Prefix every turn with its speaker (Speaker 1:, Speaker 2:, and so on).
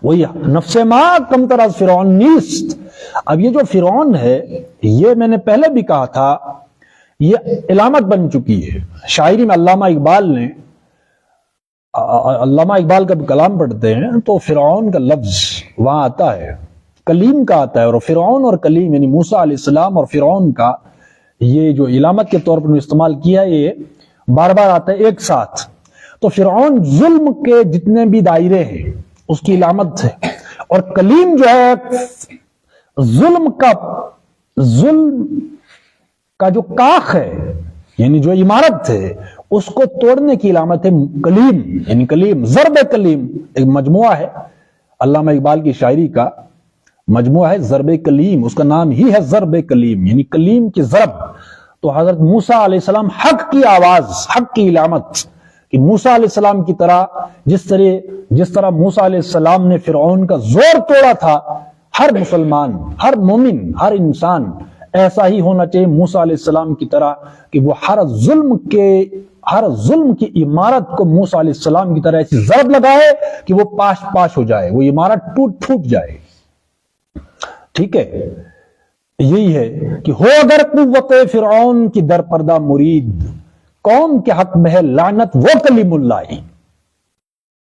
Speaker 1: وہی نفس ما کم طرح فرعون نیست. اب یہ جو فرعون ہے یہ میں نے پہلے بھی کہا تھا یہ علامت بن چکی ہے. شاعری میں علامہ اقبال کا کلام پڑھتے ہیں تو فرعون کا لفظ وہاں آتا ہے، کلیم کا آتا ہے، اور فرعون اور کلیم یعنی موسیٰ علیہ السلام اور فرعون کا یہ جو علامت کے طور پر استعمال کیا یہ بار بار آتا ہے ایک ساتھ. تو فرعون ظلم کے جتنے بھی دائرے ہیں اس کی علامت ہے، اور کلیم جو ہے ظلم کا جو کاخ ہے یعنی جو عمارت ہے اس کو توڑنے کی علامت ہے کلیم، یعنی کلیم، ضرب کلیم. ایک مجموعہ ہے علامہ اقبال کی شاعری کا مجموعہ ہے ضرب کلیم، اس کا نام ہی ہے ضرب کلیم یعنی کلیم کی ضرب. تو حضرت موسیٰ علیہ السلام حق کی آواز، حق کی علامت کہ موسیٰ علیہ السلام کی طرح جس طرح موسیٰ علیہ السلام نے فرعون کا زور توڑا تھا، ہر مسلمان، ہر مومن، ہر انسان ایسا ہی ہونا چاہیے موسیٰ علیہ السلام کی طرح کہ وہ ہر ظلم کی عمارت کو موسیٰ علیہ السلام کی طرح ایسی ضرب لگائے کہ وہ پاش پاش ہو جائے، وہ عمارت ٹوٹ پھوٹ جائے. ٹھیک ہے، یہی ہے کہ ہو اگر قوت فرعون کی در پردہ مرید، قوم کے حق میں ہے لعنت وہ کلیم اللہ.